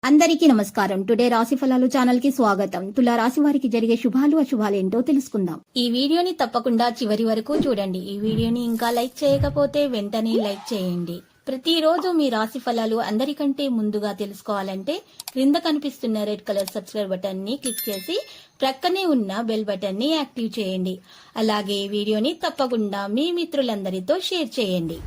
అందరికీ నమస్కారం. టుడే రాశి ఫలాలు ఛానల్ కి స్వాగతం. తులా రాశి వారికి జరిగే శుభాలు అశుభాలు ఏంటో తెలుసుకుందాం. ఈ వీడియోని తప్పకుండా చివరి వరకు చూడండి. ఈ వీడియోని ఇంకా లైక్ చేయకపోతే వెంటనే లైక్ చేయండి. ప్రతిరోజు మీ రాశి ఫలాలు అందరికంటే ముందుగా తెలుసుకోవాలంటే క్రింద కనిపిస్తున్న రెడ్ కలర్ సబ్స్క్రైబ్ బటన్ ని క్లిక్ చేసి ప్రక్కనే ఉన్న బెల్ బటన్ ని యాక్టివ్ చేయండి. అలాగే ఈ వీడియోని తప్పకుండా మీ మిత్రులందరితో షేర్ చేయండి.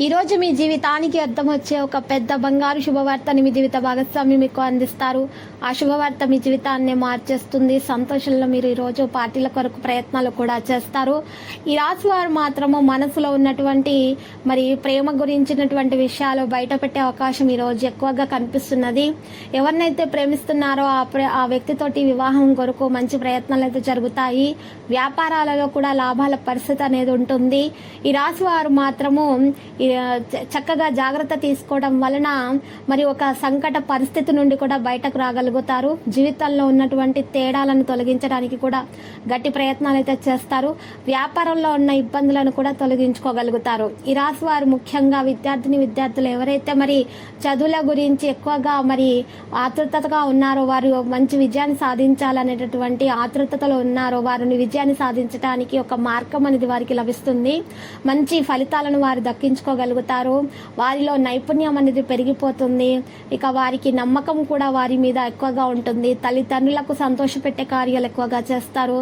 ఈ రోజు మీ జీవితానికి అర్థం వచ్చే ఒక పెద్ద బంగారు శుభవార్తని మీ జీవిత భాగస్వామి మీకు అందిస్తారు. ఆ శుభవార్త మీ జీవితాన్ని మార్చేస్తుంది. సంతోషంలో మీరు ఈ రోజు పార్టీల కొరకు ప్రయత్నాలు కూడా చేస్తారు. ఈ రాశి వారు మాత్రము మనసులో ఉన్నటువంటి ప్రేమ గురించినటువంటి విషయాలు బయట పెట్టే అవకాశం ఈ రోజు ఎక్కువగా కనిపిస్తున్నది. ఎవరినైతే ప్రేమిస్తున్నారో ఆ వ్యక్తితోటి వివాహం కొరకు మంచి ప్రయత్నాలు అయితే జరుగుతాయి. వ్యాపారాలలో కూడా లాభాల పరిస్థితి అనేది ఉంటుంది. ఈ రాశి వారు మాత్రము చక్కగా జాగ్రత్త తీసుకోవడం వలన ఒక సంకట పరిస్థితి నుండి కూడా బయటకు రాగలుగుతారు. జీవితంలో ఉన్నటువంటి తేడాలను తొలగించడానికి కూడా గట్టి ప్రయత్నాలు అయితే చేస్తారు. వ్యాపారంలో ఉన్న ఇబ్బందులను కూడా తొలగించుకోగలుగుతారు. ఈ రాశి వారు ముఖ్యంగా విద్యార్థులు ఎవరైతే చదువుల గురించి ఎక్కువగా ఆతృతగా ఉన్నారో, వారు మంచి విజయాన్ని సాధించాలనేటటువంటి ఆతృతలో ఉన్నారో వారిని విజయాన్ని సాధించడానికి ఒక మార్గం అనేది వారికి లభిస్తుంది. మంచి ఫలితాలను వారు దక్కించుకోగలుగుతారు. వారిలో నైపుణ్యం అనేది పెరిగిపోతుంది. ఇక వారికి నమ్మకం కూడా వారి మీద ఎక్కువగా ఉంటుంది. తల్లిదండ్రులకు సంతోషపెట్టే కార్యాలు ఎక్కువగా చేస్తారు.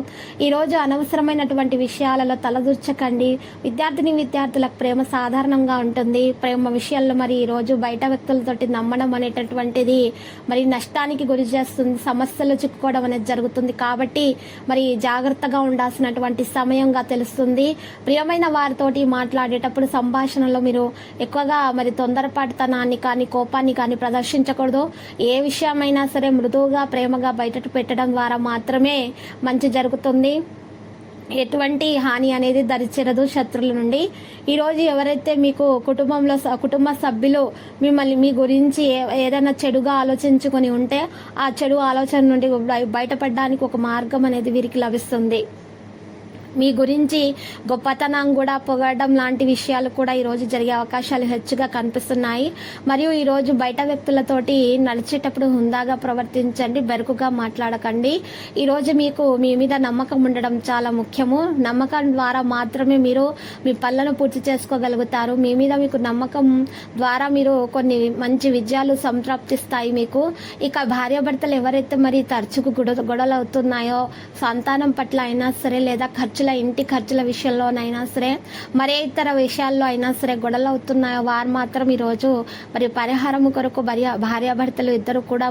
ఈ రోజు అనవసరమైనటువంటి విషయాలలో తలదూర్చకండి. విద్యార్థులకు ప్రేమ సాధారణంగా ఉంటుంది. ప్రేమ విషయాల్లో ఈ రోజు బయట వ్యక్తులతోటి నమ్మడం అనేటటువంటిది నష్టానికి గురి చేస్తుంది. సమస్యలు చిక్కుకోవడం అనేది జరుగుతుంది. కాబట్టి జాగ్రత్తగా ఉండాల్సినటువంటి సమయంగా తెలుస్తుంది. ప్రియమైన వారితోటి మాట్లాడేటప్పుడు సంభాషణలో మీరు ఎక్కువగా తొందరపాటుతనాన్ని కానీ కోపాన్ని కానీ ప్రదర్శించకూడదు. ఏ విషయమైనా సరే మృదువుగా ప్రేమగా బయట పెట్టడం ద్వారా మాత్రమే మంచి జరుగుతుంది. ఎటువంటి హాని అనేది దరిచేరదు శత్రువుల నుండి. ఈరోజు ఎవరైతే మీకు కుటుంబ సభ్యులు మీ గురించి ఏదైనా చెడుగా ఆలోచించుకొని ఉంటే ఆ చెడు ఆలోచన నుండి బయటపడడానికి ఒక మార్గం అనేది వీరికి లభిస్తుంది. మీ గురించి గొప్పతనం కూడా పొగడడం లాంటి విషయాలు కూడా ఈరోజు జరిగే అవకాశాలు హెచ్చుగా కనిపిస్తున్నాయి. మరియు ఈరోజు బయట వ్యక్తులతోటి నడిచేటప్పుడు హుందాగా ప్రవర్తించండి, బెరుకుగా మాట్లాడకండి. ఈరోజు మీకు మీ మీద నమ్మకం ఉండడం చాలా ముఖ్యము. నమ్మకం ద్వారా మాత్రమే మీరు మీ పనులను పూర్తి చేసుకోగలుగుతారు. మీ మీద మీకు నమ్మకం ద్వారా మీరు కొన్ని మంచి విజయాలు సంప్రాప్తిస్తాయి మీకు. ఇక భార్యాభర్తలు ఎవరైతే తరచుకు గొడవలు అవుతున్నాయో, సంతానం పట్ల అయినా సరే లేదా ఇంటి ఖర్చుల విషయంలోనైనా సరే మరే ఇతర విషయాల్లో అయినా సరే గొడవలు అవుతున్నాయో వారు మాత్రం ఈరోజు పరిహారం కొరకు భార్యాభర్తలు ఇద్దరు కూడా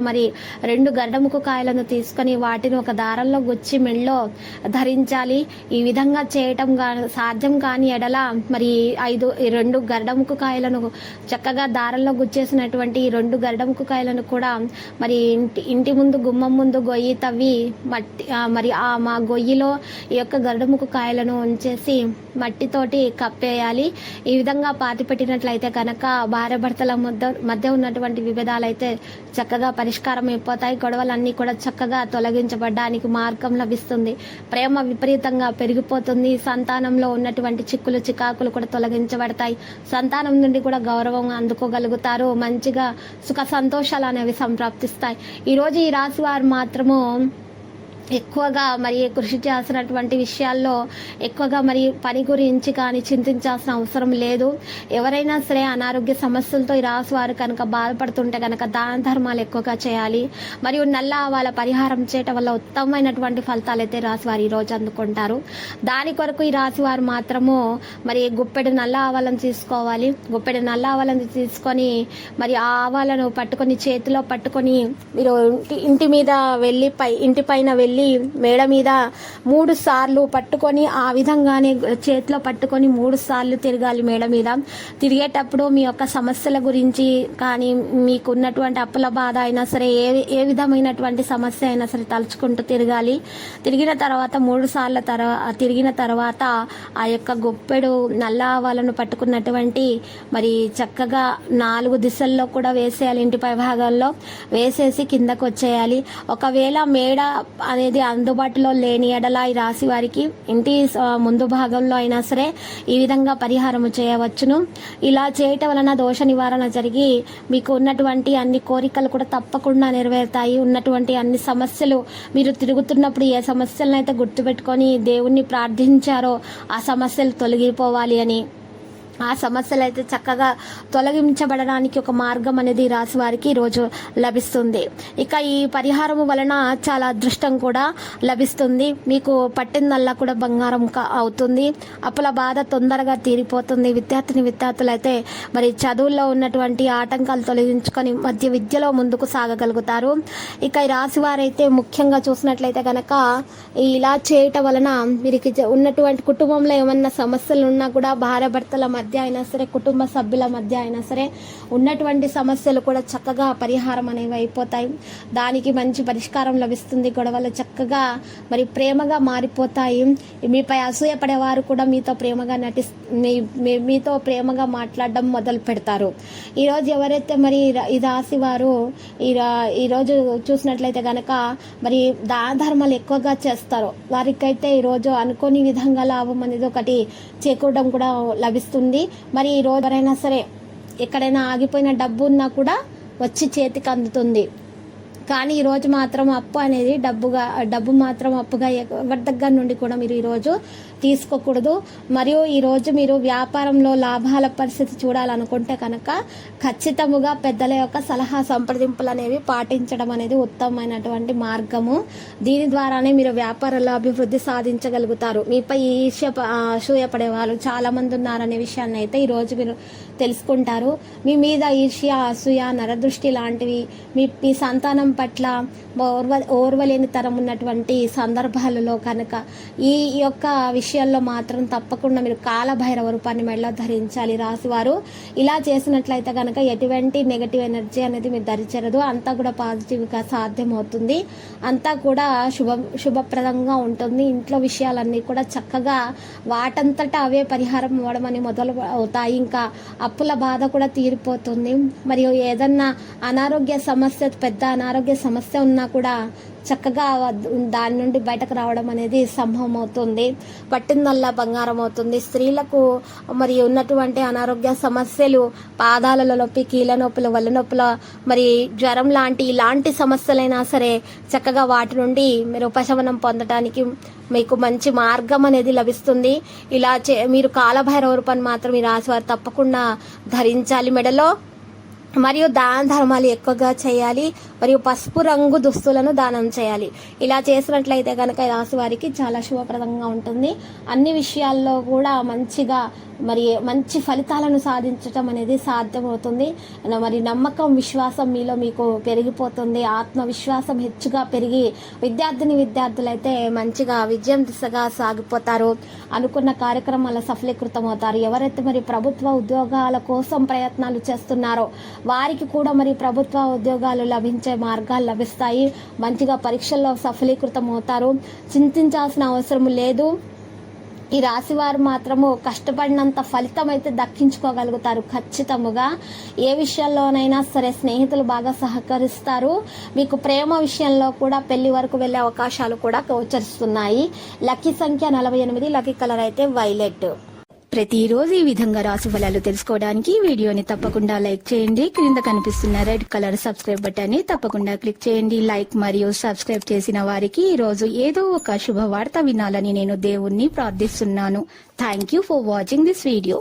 2 గడ్డముకు కాయలను తీసుకొని వాటిని ఒక దారంలో గుచ్చి మెళ్ళలో ధరించాలి. ఈ విధంగా చేయటం సాధ్యం కాని ఎడల 2 గడ్డముకు కాయలను చక్కగా దారంలో గుచ్చేసినటువంటి ఈ 2 గడ్డముకు కాయలను కూడా ఇంటి ముందు గుమ్మం ముందు గొయ్యి తవ్వి మా గొయ్యిలో ఈ యొక్క గడ్డముకు కాయలను ఉంచేసి మట్టితోటి కప్పేయాలి. ఈ విధంగా పాతి పెట్టినట్లయితే కనుక భార్యాభర్తల మధ్య ఉన్నటువంటి విభేదాలు అయితే చక్కగా పరిష్కారం అయిపోతాయి. గొడవలన్నీ కూడా చక్కగా తొలగించబడడానికి మార్గం లభిస్తుంది. ప్రేమ విపరీతంగా పెరిగిపోతుంది. సంతానంలో ఉన్నటువంటి చిక్కులు చికాకులు కూడా తొలగించబడతాయి. సంతానం నుండి కూడా గౌరవం అందుకోగలుగుతారు. మంచిగా సుఖ సంతోషాలు అనేవి సంప్రాప్తిస్తాయి. ఈరోజు ఈ రాశి వారు మాత్రము ఎక్కువగా కృషి చేయాల్సినటువంటి విషయాల్లో ఎక్కువగా పని గురించి కానీ చింతించాల్సిన అవసరం లేదు. ఎవరైనా సరే అనారోగ్య సమస్యలతో ఈ రాశి వారు కనుక బాధపడుతుంటే కనుక దాన ధర్మాలు ఎక్కువగా చేయాలి. మరియు నల్ల ఆవాల పరిహారం చేయటం వల్ల ఉత్తమమైనటువంటి ఫలితాలు అయితే రాశి వారు ఈ రోజు అందుకుంటారు. దాని కొరకు ఈ రాశి వారు మాత్రము గుప్పెడు నల్ల ఆవాలను తీసుకోవాలి. గుప్పెడు నల్ల ఆవాలను తీసుకొని ఆ ఆవాలను పట్టుకొని చేతిలో పట్టుకొని మీరు ఇంటి పైన వెళ్ళి మేడ మీద 3 సార్లు పట్టుకొని ఆ విధంగానే చేతిలో పట్టుకొని 3 సార్లు తిరగాలి. మేడ మీద తిరిగేటప్పుడు మీ యొక్క సమస్యల గురించి కానీ మీకు ఉన్నటువంటి అప్పుల బాధ అయినా సరే ఏ విధమైనటువంటి సమస్య అయినా సరే తలుచుకుంటూ తిరగాలి. తిరిగిన తర్వాత 3 సార్ల తిరిగిన తర్వాత ఆ యొక్క గొప్పెడు నల్ల ఆవాలను పట్టుకున్నటువంటి చక్కగా 4 దిశల్లో కూడా వేసేయాలి. ఇంటి పై భాగంలో వేసేసి కిందకు వచ్చేయాలి. ఒకవేళ మేడ అనేది అందుబాటులో లేని ఎడల ఈ రాశి వారికి ఇంటి ముందు భాగంలో అయినా సరే ఈ విధంగా పరిహారము చేయవచ్చును. ఇలా చేయటం వలన దోష నివారణ జరిగి మీకు ఉన్నటువంటి అన్ని కోరికలు కూడా తప్పకుండా నెరవేరుతాయి. ఉన్నటువంటి అన్ని సమస్యలు మీరు తిరుగుతున్నప్పుడు ఏ సమస్యలను అయితే గుర్తుపెట్టుకొని దేవుణ్ణి ప్రార్థించారో ఆ సమస్యలు తొలగిపోవాలి అని, ఆ సమస్యలు అయితే చక్కగా తొలగించబడడానికి ఒక మార్గం అనేది రాశి వారికి ఈరోజు లభిస్తుంది. ఇక ఈ పరిహారము వలన చాలా అదృష్టం కూడా లభిస్తుంది. మీకు పట్టిందల్లా కూడా బంగారం అవుతుంది. అప్పుల బాధ తొందరగా తీరిపోతుంది. విద్యార్థులు అయితే మరి చదువుల్లో ఉన్నటువంటి ఆటంకాలు తొలగించుకొని మధ్య విద్యలో ముందుకు సాగగలుగుతారు. ఇక ఈ రాశి వారైతే ముఖ్యంగా చూసినట్లయితే కనుక ఇలా చేయటం వలన వీరికి ఉన్నటువంటి కుటుంబంలో ఏమన్నా సమస్యలు ఉన్నా కూడా భార్యాభర్తల మధ్య అయినా సరే, కుటుంబ సభ్యుల మధ్య అయినా సరే ఉన్నటువంటి సమస్యలు కూడా చక్కగా పరిహారం అనేవి అయిపోతాయి. దానికి మంచి పరిష్కారం లభిస్తుంది. గొడవలు చక్కగా మరి ప్రేమగా మారిపోతాయి. మీపై అసూయపడేవారు కూడా మీతో ప్రేమగా మీతో ప్రేమగా మాట్లాడడం మొదలు పెడతారు. ఈరోజు ఎవరైతే మరి ఈ రాశి వారు ఈరోజు చూసినట్లయితే కనుక మరి దాన ధర్మాలు ఎక్కువగా చేస్తారో వారికైతే ఈరోజు అనుకోని విధంగా లాభం అనేది ఒకటి చేకూరడం కూడా లభిస్తుంది. మరి ఈ రోజు ఎవరైనా సరే ఎక్కడైనా ఆగిపోయిన డబ్బు ఉన్నా కూడా వచ్చి చేతికి అందుతుంది. కానీ ఈరోజు మాత్రం అప్పు అనేది డబ్బు మాత్రం అప్పుగా ఎవరి దగ్గర నుండి కూడా మీరు ఈరోజు తీసుకోకూడదు. మరియు ఈరోజు మీరు వ్యాపారంలో లాభాల పరిస్థితి చూడాలనుకుంటే కనుక ఖచ్చితంగా పెద్దల యొక్క సలహా సంప్రదింపులు అనేవి పాటించడం అనేది ఉత్తమమైనటువంటి మార్గము. దీని ద్వారానే మీరు వ్యాపారంలో అభివృద్ధి సాధించగలుగుతారు. మీపై అసూయపడే వాళ్ళు చాలా మంది ఉన్నారనే విషయాన్ని అయితే ఈరోజు మీరు తెలుసుకుంటారు. మీ మీద ఈర్ష్య, అసూయ, నరదృష్టి లాంటివి మీ సంతానం పట్ల ఓర్వలేని తరం ఉన్నటువంటి సందర్భాలలో కనుక ఈ యొక్క విషయాల్లో మాత్రం తప్పకుండా మీరు కాలభైరవ రూపాన్ని మెడలో ధరించాలి. రాశివారు ఇలా చేసినట్లయితే కనుక ఎటువంటి నెగటివ్ ఎనర్జీ అనేది మీరు ధరించరదు. అంతా కూడా పాజిటివ్గా సాధ్యమవుతుంది. అంతా కూడా శుభప్రదంగా ఉంటుంది. ఇంట్లో విషయాలన్నీ కూడా చక్కగా వాటంతటా అవే పరిహారం అవ్వడం అని మొదలు అవుతాయి. ఇంకా అప్పుల బాధ కూడా తీరిపోతుంది. మరియు ఏదన్నా అనారోగ్య సమస్య, పెద్ద అనారోగ్య సమస్య ఉన్నా కూడా చక్కగా దాని నుండి బయటకు రావడం అనేది సంభవం అవుతుంది. పట్టిందల్లా బంగారం అవుతుంది. స్త్రీలకు మరి ఉన్నటువంటి అనారోగ్య సమస్యలు, పాదాలలో నొప్పి, కీళ్ళ నొప్పులు, వల్ల నొప్పుల, మరి జ్వరం ఇలాంటి సమస్యలైనా సరే చక్కగా వాటి నుండి మీరు ఉపశమనం పొందడానికి మీకు మంచి మార్గం అనేది లభిస్తుంది. ఇలా మీరు కాలభైరవ రూపాన్ని మాత్రం ఈ రాశివారు తప్పకుండా ధరించాలి మెడలో. మరియు దాన ధర్మాలు ఎక్కువగా చేయాలి. మరియు పసుపు రంగు దుస్తులను దానం చేయాలి. ఇలా చేసినట్లయితే కనుక ఈ రాశి వారికి చాలా శుభప్రదంగా ఉంటుంది. అన్ని విషయాల్లో కూడా మంచి ఫలితాలను సాధించటం అనేది సాధ్యమవుతుంది. మరి నమ్మకం, విశ్వాసం మీకు పెరిగిపోతుంది. ఆత్మవిశ్వాసం హెచ్చుగా పెరిగి విద్యార్థులైతే మంచిగా విజయం దిశగా సాగిపోతారు. అనుకున్న కార్యక్రమాల సఫలీకృతం అవుతారు. ఎవరైతే మరి ప్రభుత్వ ఉద్యోగాల కోసం ప్రయత్నాలు చేస్తున్నారో వారికి కూడా మరి ప్రభుత్వ ఉద్యోగాలు లభించే మార్గాలు లభిస్తాయి. మంచిగా పరీక్షల్లో సఫలీకృతం అవుతారు. చింతించాల్సిన అవసరం లేదు. ఈ రాశి వారు మాత్రము కష్టపడినంత ఫలితం అయితే దక్కించుకోగలుగుతారు. ఖచ్చితంగా ఏ విషయాల్లోనైనా సరే స్నేహితులు బాగా సహకరిస్తారు. మీకు ప్రేమ విషయంలో కూడా పెళ్లి వరకు వెళ్లే అవకాశాలు కూడా గోచరిస్తున్నాయి. లక్కీ సంఖ్య 48, లక్కీ కలర్ అయితే వైలెట్. ప్రతిరోజు ఈ విధంగా రాశి ఫలాలు తెలుసుకోవడానికి వీడియోని తప్పకుండా లైక్ చేయండి. క్రింద కనిపిస్తున్న రెడ్ కలర్ సబ్స్క్రైబ్ బటన్ ని తప్పకుండా క్లిక్ చేయండి. లైక్ మరియు సబ్స్క్రైబ్ చేసిన వారికి ఈ రోజు ఏదో ఒక శుభవార్త వినాలని నేను దేవుణ్ణి ప్రార్థిస్తున్నాను. Thank you for watching this video.